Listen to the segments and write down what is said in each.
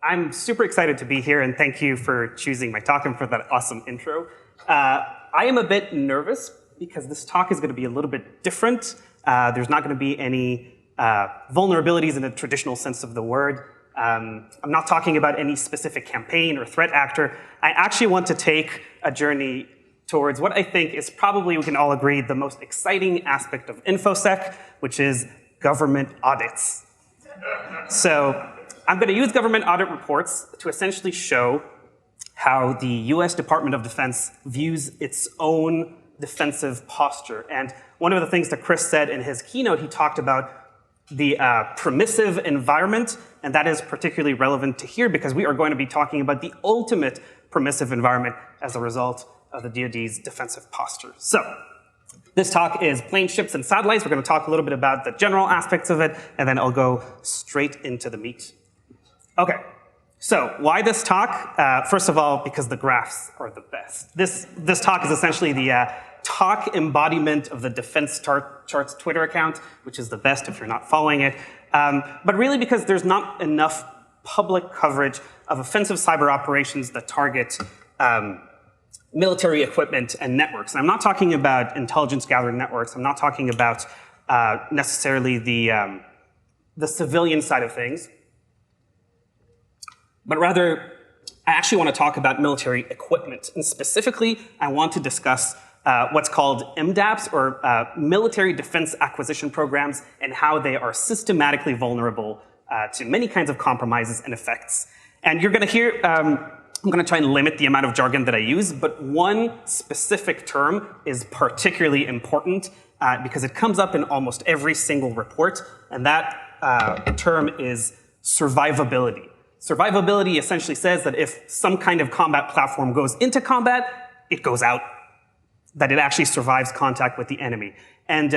I'm super excited to be here, and thank you for choosing my talk and for that awesome intro. I am a bit nervous because this talk is going to be a little bit different. There's not going to be any vulnerabilities in the traditional sense of the word. I'm not talking about any specific campaign or threat actor. I actually want to take a journey towards what I think is probably, we can all agree, the most exciting aspect of InfoSec, which is government audits. So I'm going to use government audit reports to essentially show how the US Department of Defense views its own defensive posture. And one of the things that Chris said in his keynote, he talked about the permissive environment, and that is particularly relevant to here because we are going to be talking about the ultimate permissive environment as a result of the DoD's defensive posture. So this talk is planes, ships, and satellites. We're going to talk a little bit about the general aspects of it, and then I'll go straight into the meat. Okay, so why this talk? First of all, because the graphs are the best. This talk is essentially the talk embodiment of the Defense Charts Twitter account, which is the best if you're not following it. But really because there's not enough public coverage of offensive cyber operations that target military equipment and networks. And I'm not talking about intelligence gathering networks. I'm not talking about necessarily the civilian side of things. But rather, I actually want to talk about military equipment. And specifically, I want to discuss what's called MDAPs, or Military Defense Acquisition Programs, and how they are systematically vulnerable to many kinds of compromises and effects. And you're going to hear, I'm going to try and limit the amount of jargon that I use, but one specific term is particularly important because it comes up in almost every single report, and that term is survivability. Survivability essentially says that if some kind of combat platform goes into combat, it goes out, that it actually survives contact with the enemy. And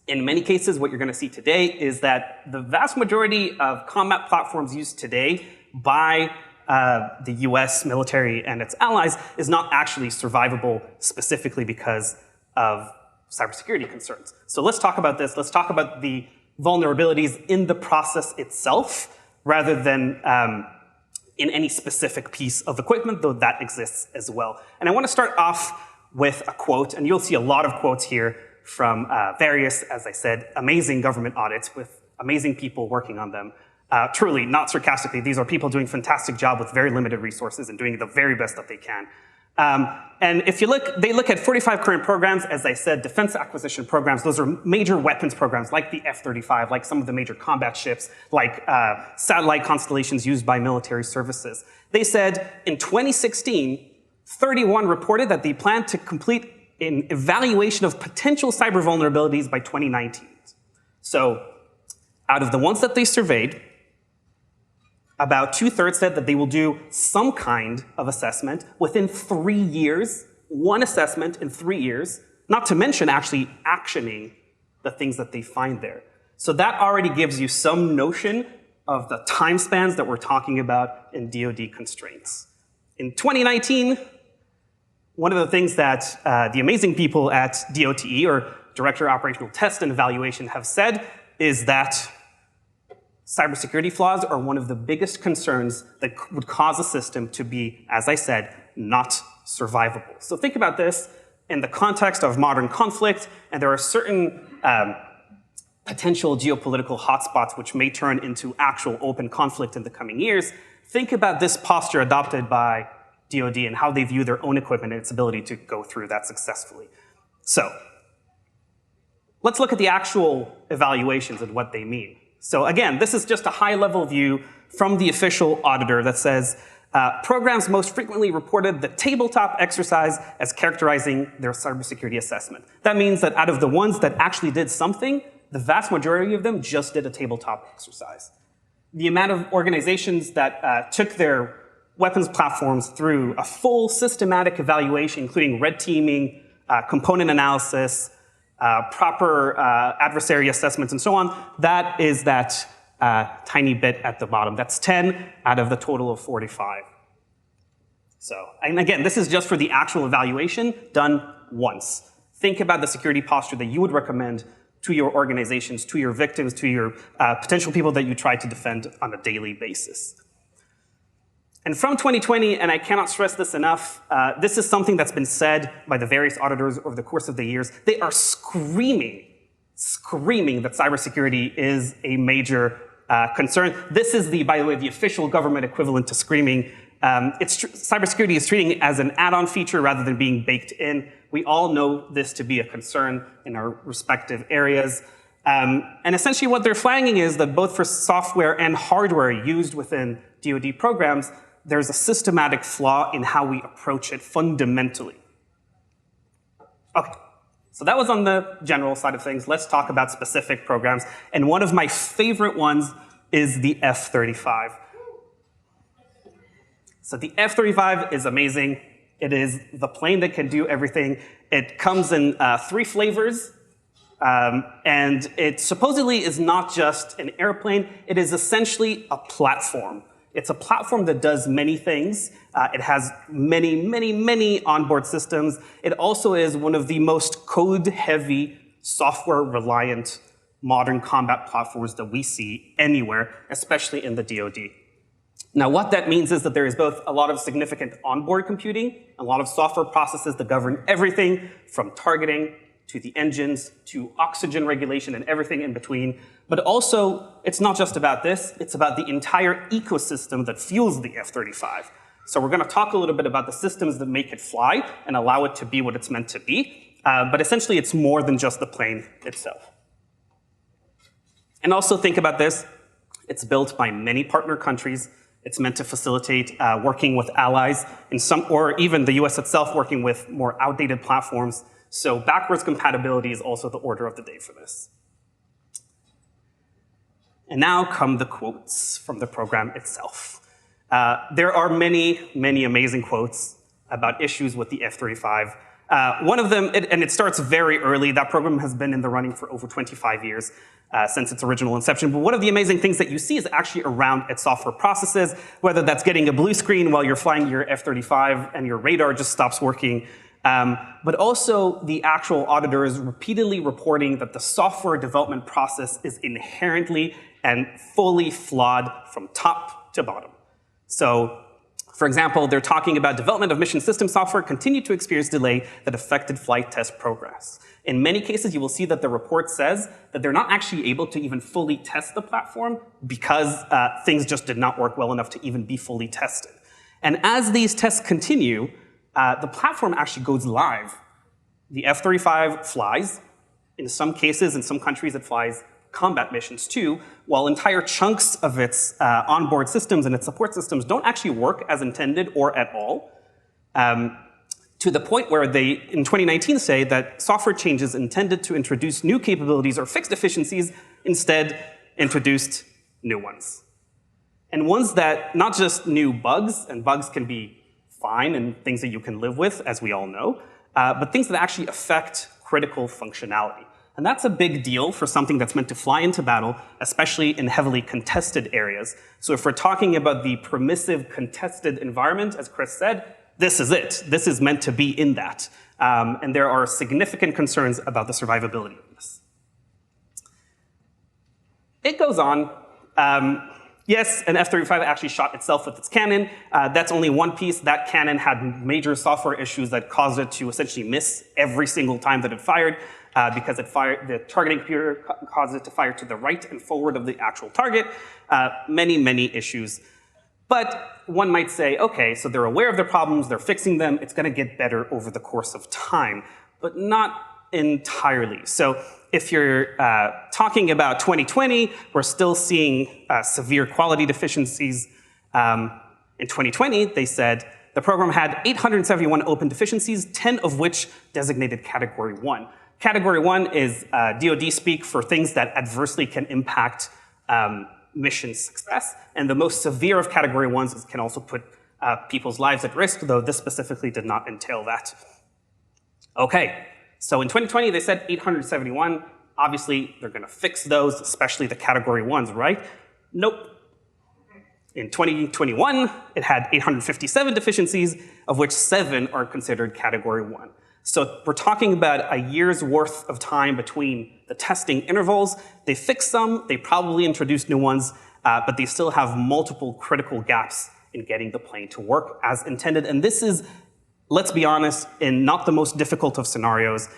in many cases, what you're going to see today is that the vast majority of combat platforms used today by the US military and its allies is not actually survivable specifically because of cybersecurity concerns. So let's talk about this. Let's talk about the vulnerabilities in the process itself rather than in any specific piece of equipment, though that exists as well. And I want to start off with a quote, and you'll see a lot of quotes here from various, as I said, amazing government audits with amazing people working on them. Truly, not sarcastically, these are people doing a fantastic job with very limited resources and doing the very best that they can. And if you look, they look at 45 current programs, as I said, defense acquisition programs. Those are major weapons programs like the F-35, like some of the major combat ships, like satellite constellations used by military services. They said in 2016, 31 reported that they plan to complete an evaluation of potential cyber vulnerabilities by 2019. So out of the ones that they surveyed, about 2/3 said that they will do some kind of assessment within 3 years, one assessment in 3 years, not to mention actually actioning the things that they find there. So that already gives you some notion of the time spans that we're talking about in DoD constraints. In 2019, one of the things that the amazing people at DOTE, or Director of Operational Test and Evaluation, have said is that cybersecurity flaws are one of the biggest concerns that would cause a system to be, as I said, not survivable. So think about this in the context of modern conflict, and there are certain potential geopolitical hotspots which may turn into actual open conflict in the coming years. Think about this posture adopted by DoD and how they view their own equipment and its ability to go through that successfully. So let's look at the actual evaluations and what they mean. So again, this is just a high-level view from the official auditor that says, programs most frequently reported the tabletop exercise as characterizing their cybersecurity assessment. That means that out of the ones that actually did something, the vast majority of them just did a tabletop exercise. The amount of organizations that took their weapons platforms through a full systematic evaluation, including red teaming, component analysis, proper adversary assessments, and so on, that is that tiny bit at the bottom. That's 10 out of the total of 45. So, and again, this is just for the actual evaluation done once. Think about the security posture that you would recommend to your organizations, to your victims, to your potential people that you try to defend on a daily basis. And from 2020, and I cannot stress this enough, this is something that's been said by the various auditors over the course of the years. They are screaming that cybersecurity is a major concern. This is, by the way, the official government equivalent to screaming. Cybersecurity is treating it as an add-on feature rather than being baked in. We all know this to be a concern in our respective areas. And essentially what they're flagging is that both for software and hardware used within DoD programs, there's a systematic flaw in how we approach it fundamentally. Okay, so that was on the general side of things. Let's talk about specific programs. And one of my favorite ones is the F-35. So the F-35 is amazing. It is the plane that can do everything. It comes in 3 flavors. And it supposedly is not just an airplane. It is essentially a platform. It's a platform that does many things. It has many onboard systems. It also is one of the most code-heavy, software-reliant modern combat platforms that we see anywhere, especially in the DoD. Now, what that means is that there is both a lot of significant onboard computing, a lot of software processes that govern everything from targeting to the engines, to oxygen regulation and everything in between. But also, it's not just about this, it's about the entire ecosystem that fuels the F-35. So we're gonna talk a little bit about the systems that make it fly and allow it to be what it's meant to be. But essentially, it's more than just the plane itself. And also think about this, it's built by many partner countries. It's meant to facilitate working with allies, or even the US itself working with more outdated platforms. So backwards compatibility is also the order of the day for this. And now come the quotes from the program itself. There are many amazing quotes about issues with the F-35. One of them, and it starts very early, that program has been in the running for over 25 years since its original inception. But one of the amazing things that you see is actually around its software processes, whether that's getting a blue screen while you're flying your F-35 and your radar just stops working, but also the actual auditors repeatedly reporting that the software development process is inherently and fully flawed from top to bottom. So, for example, they're talking about development of mission system software continued to experience delay that affected flight test progress. In many cases, you will see that the report says that they're not actually able to even fully test the platform because things just did not work well enough to even be fully tested. And as these tests continue, the platform actually goes live. The F-35 flies. In some cases, in some countries, it flies combat missions too, while entire chunks of its onboard systems and its support systems don't actually work as intended or at all, to the point where they, in 2019, say that software changes intended to introduce new capabilities or fix deficiencies instead introduced new ones. And ones that not just new bugs, and bugs can be fine and things that you can live with, as we all know, but things that actually affect critical functionality. And that's a big deal for something that's meant to fly into battle, especially in heavily contested areas. So if we're talking about the permissive contested environment, as Chris said, this is it. This is meant to be in that. And there are significant concerns about the survivability of this. It goes on. Yes, an F-35 actually shot itself with its cannon. That's only one piece. That cannon had major software issues that caused it to essentially miss every single time that it fired, because the targeting computer caused it to fire to the right and forward of the actual target. Many issues. But one might say, okay, so they're aware of their problems, they're fixing them, it's gonna get better over the course of time, but not entirely. So if you're talking about 2020, we're still seeing severe quality deficiencies. In 2020, they said the program had 871 open deficiencies, 10 of which designated Category 1. Category 1 is DoD speak for things that adversely can impact mission success, and the most severe of Category 1s can also put people's lives at risk, though this specifically did not entail that. Okay, so in 2020, they said 871. Obviously, they're gonna fix those, especially the Category 1s, right? Nope. In 2021, it had 857 deficiencies, of which 7 are considered Category 1. So we're talking about a year's worth of time between the testing intervals. They fixed some, they probably introduced new ones, but they still have multiple critical gaps in getting the plane to work as intended. And this is, let's be honest, in not the most difficult of scenarios.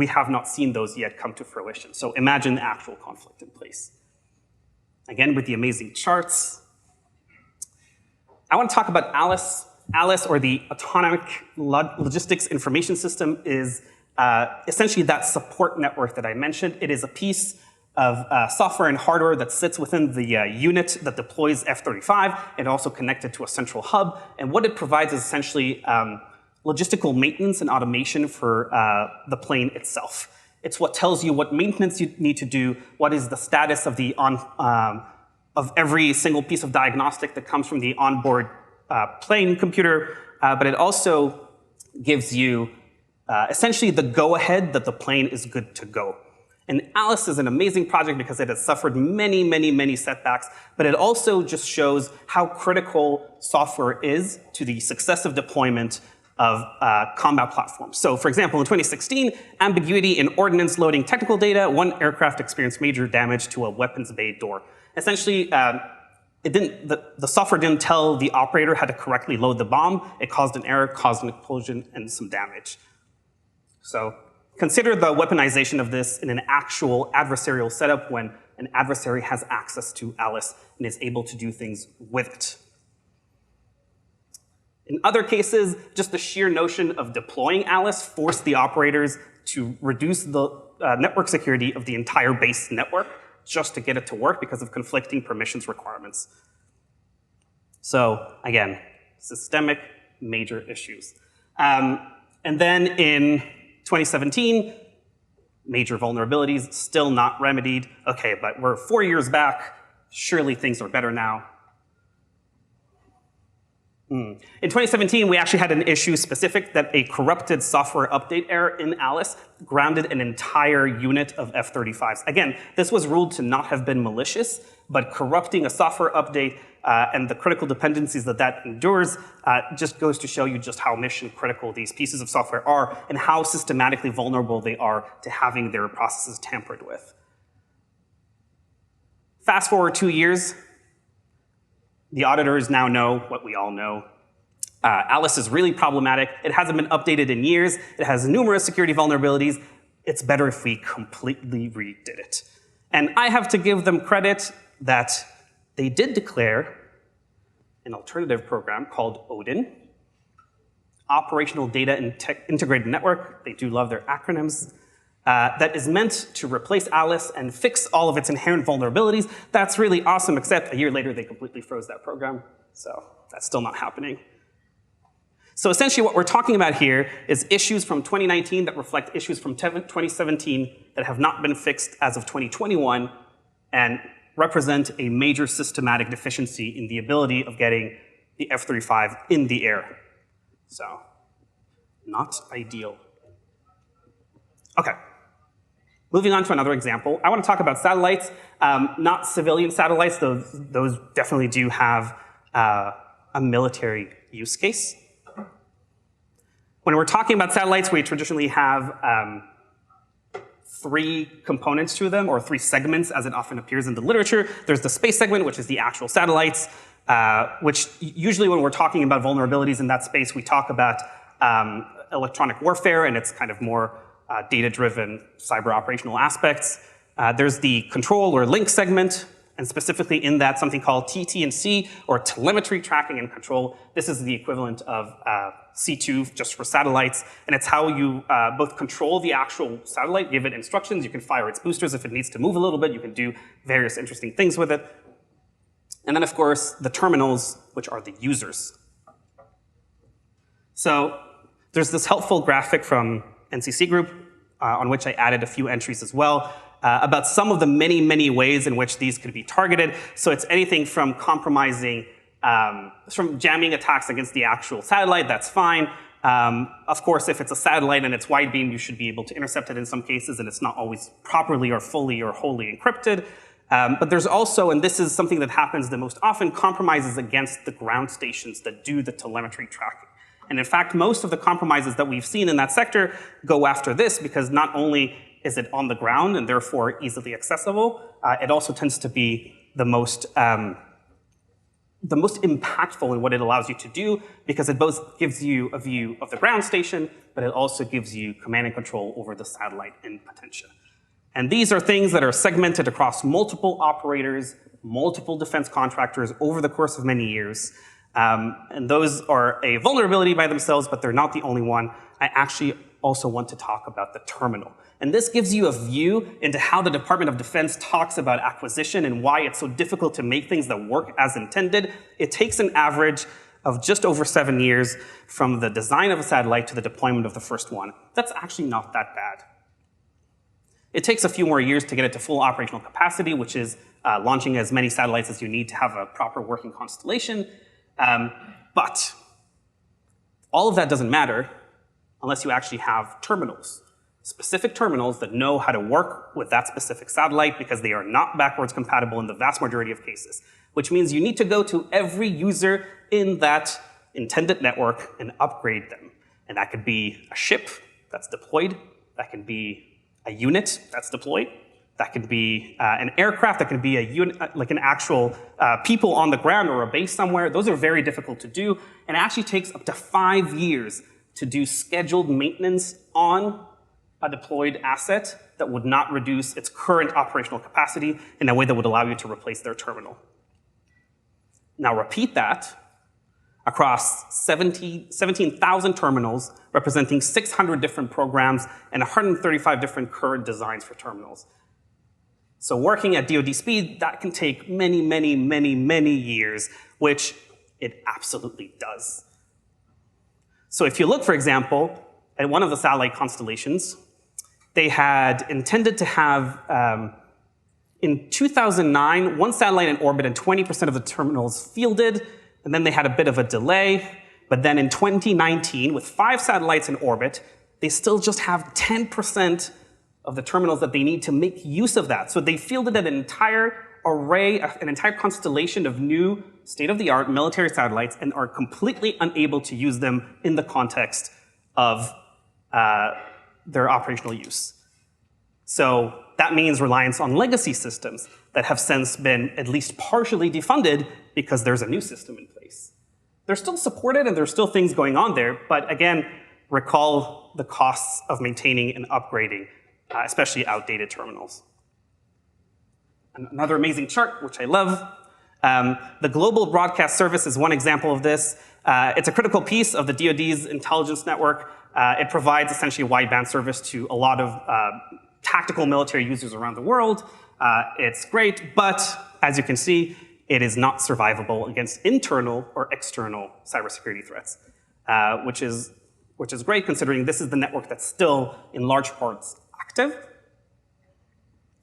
We have not seen those yet come to fruition. So imagine the actual conflict in place. Again, with the amazing charts. I want to talk about Alice. Alice, or the Autonomic Logistics Information System, is essentially that support network that I mentioned. It is a piece of software and hardware that sits within the unit that deploys F-35 and also connected to a central hub. And what it provides is essentially logistical maintenance and automation for the plane itself. It's what tells you what maintenance you need to do, what is the status of the of every single piece of diagnostic that comes from the onboard plane computer, but it also gives you essentially the go-ahead that the plane is good to go. And Alice is an amazing project because it has suffered many, many, many setbacks, but it also just shows how critical software is to the successive deployment of combat platforms. So for example, in 2016, ambiguity in ordnance loading technical data, one aircraft experienced major damage to a weapons bay door. Essentially, the software didn't tell the operator how to correctly load the bomb. It caused an error, caused an explosion, and some damage. So consider the weaponization of this in an actual adversarial setup when an adversary has access to Alice and is able to do things with it. In other cases, just the sheer notion of deploying Alice forced the operators to reduce the network security of the entire base network just to get it to work because of conflicting permissions requirements. So again, systemic major issues. And then in 2017, major vulnerabilities, still not remedied. Okay, but we're 4 years back. Surely things are better now. In 2017, we actually had an issue specific that a corrupted software update error in Alice grounded an entire unit of F-35s. Again, this was ruled to not have been malicious, but corrupting a software update and the critical dependencies that that endures just goes to show you just how mission critical these pieces of software are and how systematically vulnerable they are to having their processes tampered with. Fast forward 2 years, the auditors now know what we all know. Alice is really problematic. It hasn't been updated in years. It has numerous security vulnerabilities. It's better if we completely redid it. And I have to give them credit that they did declare an alternative program called Odin, Operational Data Integrated Network. They do love their acronyms. That is meant to replace Alice and fix all of its inherent vulnerabilities. That's really awesome, except a year later they completely froze that program. So that's still not happening. So essentially what we're talking about here is issues from 2019 that reflect issues from 2017 that have not been fixed as of 2021 and represent a major systematic deficiency in the ability of getting the F-35 in the air. So not ideal. Okay. Moving on to another example, I want to talk about satellites, not civilian satellites. Those definitely do have a military use case. When we're talking about satellites, we traditionally have 3 components to them, or 3 segments, as it often appears in the literature. There's the space segment, which is the actual satellites, which usually when we're talking about vulnerabilities in that space, we talk about electronic warfare, and it's kind of more data-driven cyber operational aspects. There's the control or link segment, and specifically in that something called TT&C, or telemetry tracking and control. This is the equivalent of C2 just for satellites, and it's how you both control the actual satellite, give it instructions, you can fire its boosters if it needs to move a little bit, you can do various interesting things with it. And then of course, the terminals, which are the users. So there's this helpful graphic from NCC Group, on which I added a few entries as well, about some of the many, many ways in which these could be targeted. So it's anything from compromising, from jamming attacks against the actual satellite, that's fine. Of course, if it's a satellite and it's wide beam, you should be able to intercept it in some cases, and it's not always properly or fully or wholly encrypted. But there's also, and this is something that happens the most often, compromises against the ground stations that do the telemetry tracking. And in fact, most of the compromises that we've seen in that sector go after this because not only is it on the ground and therefore easily accessible, it also tends to be the most the most impactful in what it allows you to do, because it both gives you a view of the ground station, but it also gives you command and control over the satellite in potentia. And these are things that are segmented across multiple operators, multiple defense contractors over the course of many years. And those are a vulnerability by themselves, but they're not the only one. I actually also want to talk about the terminal. And this gives you a view into how the Department of Defense talks about acquisition and why it's so difficult to make things that work as intended. It takes an average of just over 7 years from the design of a satellite to the deployment of the first one. That's actually not that bad. It takes a few more years to get it to full operational capacity, which is launching as many satellites as you need to have a proper working constellation. But all of that doesn't matter unless you actually have terminals, specific terminals that know how to work with that specific satellite, because they are not backwards compatible in the vast majority of cases, which means you need to go to every user in that intended network and upgrade them. And that could be a ship that's deployed, that can be a unit that's deployed, that could be an aircraft, that could be a unit, like an actual people on the ground or a base somewhere. Those are very difficult to do, and it actually takes up to 5 years to do scheduled maintenance on a deployed asset that would not reduce its current operational capacity in a way that would allow you to replace their terminal. Now repeat that across 17,000 terminals, representing 600 different programs and 135 different current designs for terminals. So working at DoD speed, that can take many, many, many, many years, which it absolutely does. So if you look, for example, at one of the satellite constellations, they had intended to have, in 2009, one satellite in orbit and 20% of the terminals fielded, and then they had a bit of a delay. But then in 2019, with 5 satellites in orbit, they still just have 10% of the terminals that they need to make use of that. So they fielded an entire array, an entire constellation of new state-of-the-art military satellites and are completely unable to use them in the context of their operational use. So that means reliance on legacy systems that have since been at least partially defunded because there's a new system in place. They're still supported and there's still things going on there, but again, recall the costs of maintaining and upgrading, especially outdated terminals. Another amazing chart, which I love. The Global Broadcast Service is one example of this. It's a critical piece of the DoD's intelligence network. It provides essentially a wideband service to a lot of tactical military users around the world. It's great, but as you can see, it is not survivable against internal or external cybersecurity threats, which is great considering this is the network that's still in large parts active.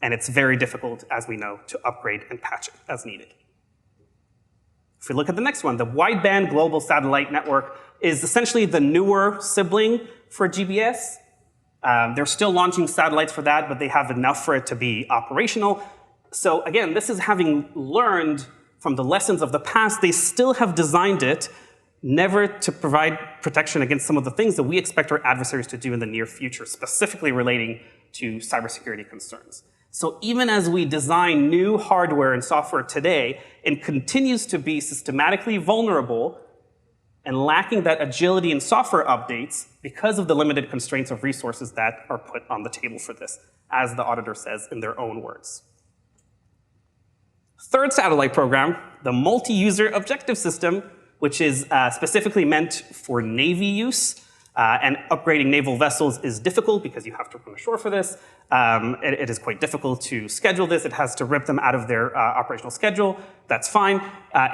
And it's very difficult, as we know, to upgrade and patch it as needed. If we look at the next one, the Wideband Global Satellite Network is essentially the newer sibling for GBS. They're still launching satellites for that, but they have enough for it to be operational. So again, this is having learned from the lessons of the past. They still have designed it never to provide protection against some of the things that we expect our adversaries to do in the near future, specifically relating to cybersecurity concerns. So even as we design new hardware and software today, it continues to be systematically vulnerable and lacking that agility in software updates because of the limited constraints of resources that are put on the table for this, as the auditor says in their own words. Third satellite program, the Multiuser Objective System, which is specifically meant for Navy use. And upgrading naval vessels is difficult because you have to run ashore for this. It is quite difficult to schedule this. It has to rip them out of their operational schedule. That's fine.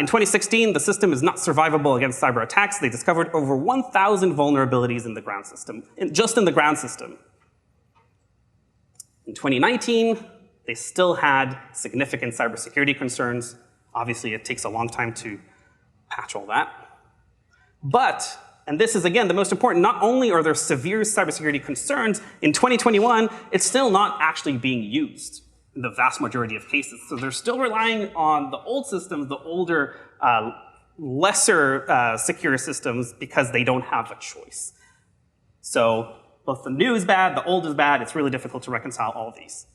In 2016, the system is not survivable against cyber attacks. They discovered over 1,000 vulnerabilities in the ground system, just in the ground system. In 2019, they still had significant cybersecurity concerns. Obviously, it takes a long time to patch all that. But and this is, again, the most important. Not only are there severe cybersecurity concerns, in 2021, it's still not actually being used in the vast majority of cases. So they're still relying on the old systems, the older, lesser secure systems, because they don't have a choice. So both the new is bad, the old is bad. It's really difficult to reconcile all of these.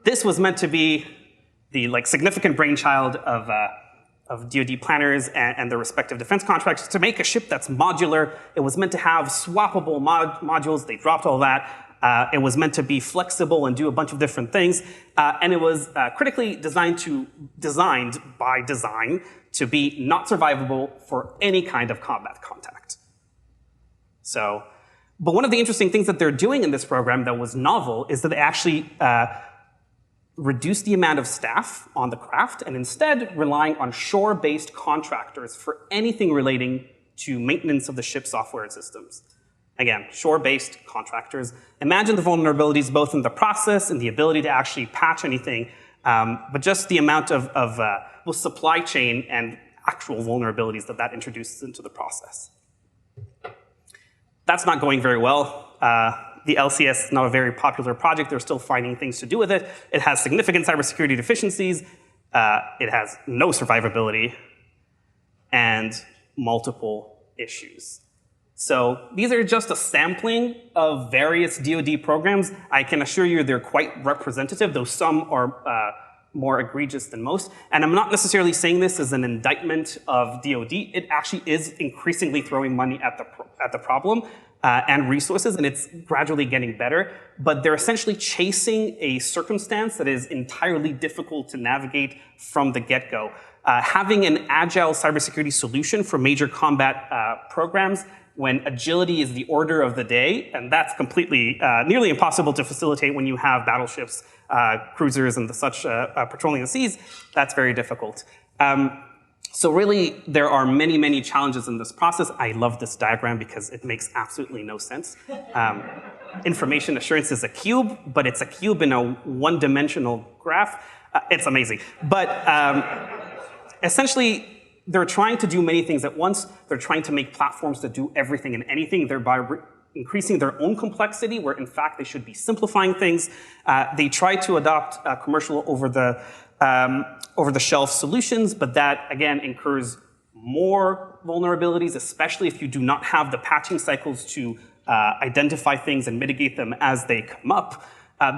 This was meant to be the significant brainchild of DoD planners and their respective defense contractors to make a ship that's modular. It was meant to have swappable modules. They dropped all that. It was meant to be flexible and do a bunch of different things. And it was critically designed by design to be not survivable for any kind of combat contact. So, but one of the interesting things that they're doing in this program that was novel is that they actually reduce the amount of staff on the craft and instead relying on shore-based contractors for anything relating to maintenance of the ship's software and systems. Again, shore-based contractors. Imagine the vulnerabilities both in the process and the ability to actually patch anything, but just the amount of both supply chain and actual vulnerabilities that introduces into the process. That's not going very well. The LCS is not a very popular project. They're still finding things to do with it. It has significant cybersecurity deficiencies. It has no survivability and multiple issues. So these are just a sampling of various DoD programs. I can assure you they're quite representative, though some are more egregious than most. And I'm not necessarily saying this as an indictment of DoD. It actually is increasingly throwing money at the problem and resources, and it's gradually getting better. But they're essentially chasing a circumstance that is entirely difficult to navigate from the get-go. Having an agile cybersecurity solution for major combat programs when agility is the order of the day, and that's completely, nearly impossible to facilitate when you have battleships, cruisers, and the such patrolling the seas, that's very difficult. So really, there are many, many challenges in this process. I love this diagram because it makes absolutely no sense. Information assurance is a cube, but it's a cube in a one-dimensional graph. It's amazing. But essentially, they're trying to do many things at once. They're trying to make platforms that do everything and anything, thereby increasing their own complexity, where in fact they should be simplifying things. They try to adopt commercial over-the-shelf solutions, but that again incurs more vulnerabilities, especially if you do not have the patching cycles to identify things and mitigate them as they come up.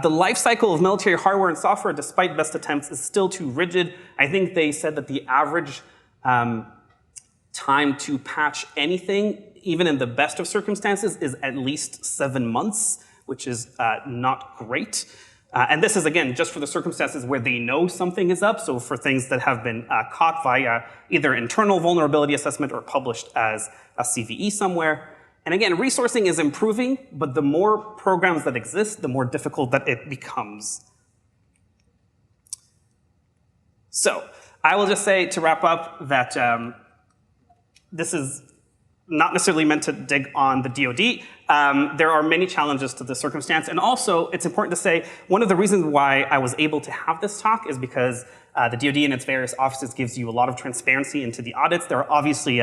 The life cycle of military hardware and software, despite best attempts, is still too rigid. I think they said that the average time to patch anything, even in the best of circumstances, is at least 7 months, which is not great. And this is, again, just for the circumstances where they know something is up, so for things that have been caught via either internal vulnerability assessment or published as a CVE somewhere. And again, resourcing is improving, but the more programs that exist, the more difficult that it becomes. So I will just say, to wrap up, that this is not necessarily meant to dig on the DoD. There are many challenges to the circumstance. And also, it's important to say, one of the reasons why I was able to have this talk is because the DoD and its various offices gives you a lot of transparency into the audits. There are obviously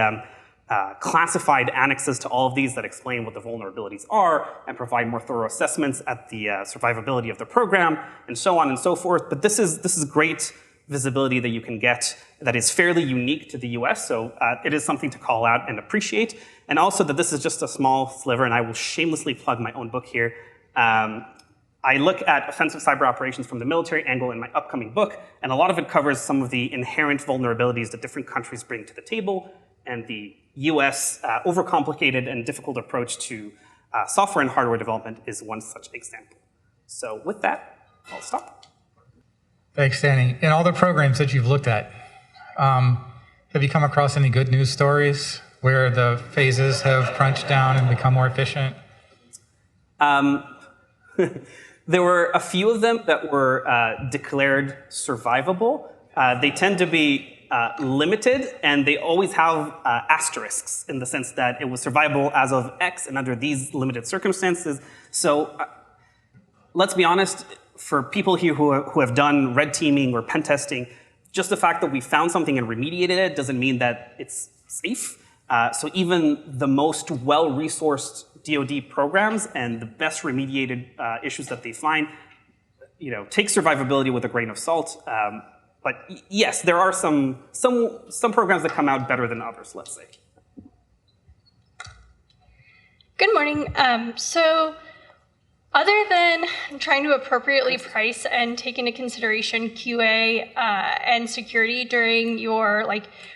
classified annexes to all of these that explain what the vulnerabilities are and provide more thorough assessments at the survivability of the program, and so on and so forth. But this is great visibility that you can get that is fairly unique to the US, so it is something to call out and appreciate. And also that this is just a small sliver, and I will shamelessly plug my own book here. I look at offensive cyber operations from the military angle in my upcoming book, and a lot of it covers some of the inherent vulnerabilities that different countries bring to the table, and the US overcomplicated and difficult approach to software and hardware development is one such example. So with that, I'll stop. Thanks, Danny. In all the programs that you've looked at, have you come across any good news stories where the phases have crunched down and become more efficient? There were a few of them that were declared survivable. They tend to be limited, and they always have asterisks in the sense that it was survivable as of X and under these limited circumstances. So let's be honest, for people here who have done red teaming or pen testing, just the fact that we found something and remediated it doesn't mean that it's safe. So even the most well-resourced DoD programs and the best remediated issues that they find, take survivability with a grain of salt. But yes, there are some programs that come out better than others, let's say. Good morning. So Other than trying to appropriately price and take into consideration QA and security during your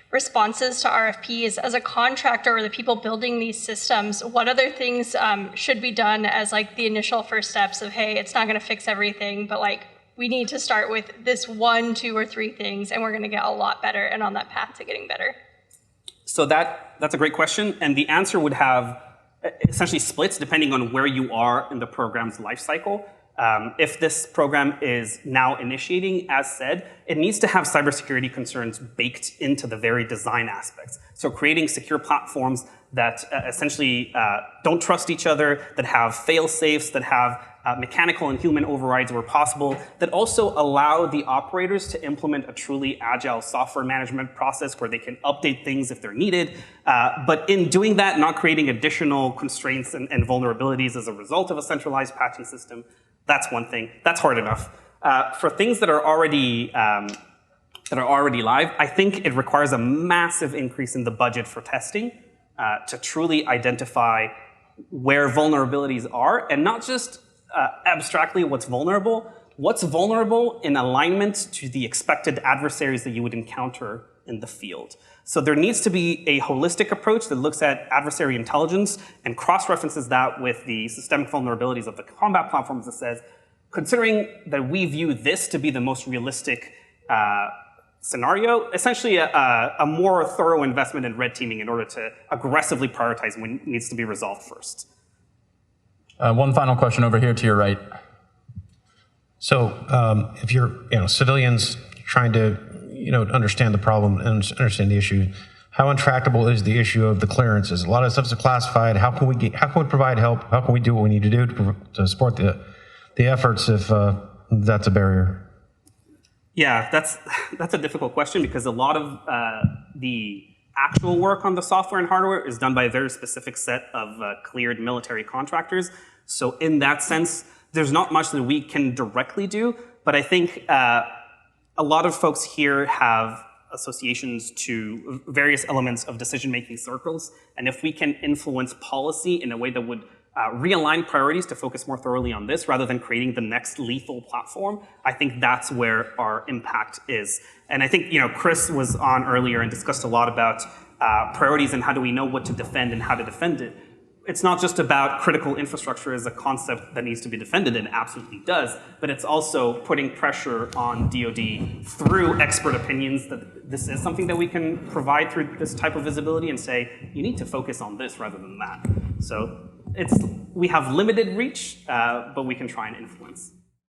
responses to RFPs, as a contractor or the people building these systems, what other things should be done as the initial first steps of, hey, it's not going to fix everything, but we need to start with this 1, 2, or 3 things, and we're going to get a lot better and on that path to getting better? So that's a great question, and the answer would have essentially splits depending on where you are in the program's life cycle. If this program is now initiating, as said, it needs to have cybersecurity concerns baked into the very design aspects. So creating secure platforms that essentially don't trust each other, that have fail-safes, that have mechanical and human overrides where possible, that also allow the operators to implement a truly agile software management process where they can update things if they're needed. But in doing that, not creating additional constraints and vulnerabilities as a result of a centralized patching system, that's one thing. That's hard enough. For things that are already live, I think it requires a massive increase in the budget for testing to truly identify where vulnerabilities are, and not just abstractly what's vulnerable in alignment to the expected adversaries that you would encounter in the field. So there needs to be a holistic approach that looks at adversary intelligence and cross-references that with the systemic vulnerabilities of the combat platforms that says, considering that we view this to be the most realistic scenario, essentially a more thorough investment in red teaming in order to aggressively prioritize when it needs to be resolved first. One final question over here to your right. So if you're civilians trying to understand the problem and understand the issue, how intractable is the issue of the clearances? A lot of stuff is classified. How can we provide help? How can we do what we need to do to support the efforts if that's a barrier? Yeah, that's a difficult question because a lot of the actual work on the software and hardware is done by a very specific set of cleared military contractors. So in that sense, there's not much that we can directly do, but I think a lot of folks here have associations to various elements of decision-making circles, and if we can influence policy in a way that would realign priorities to focus more thoroughly on this rather than creating the next lethal platform, I think that's where our impact is. And I think Chris was on earlier and discussed a lot about priorities and how do we know what to defend and how to defend it. It's not just about critical infrastructure as a concept that needs to be defended, and absolutely does, but it's also putting pressure on DoD through expert opinions that this is something that we can provide through this type of visibility and say, you need to focus on this rather than that. So we have limited reach, but we can try and influence.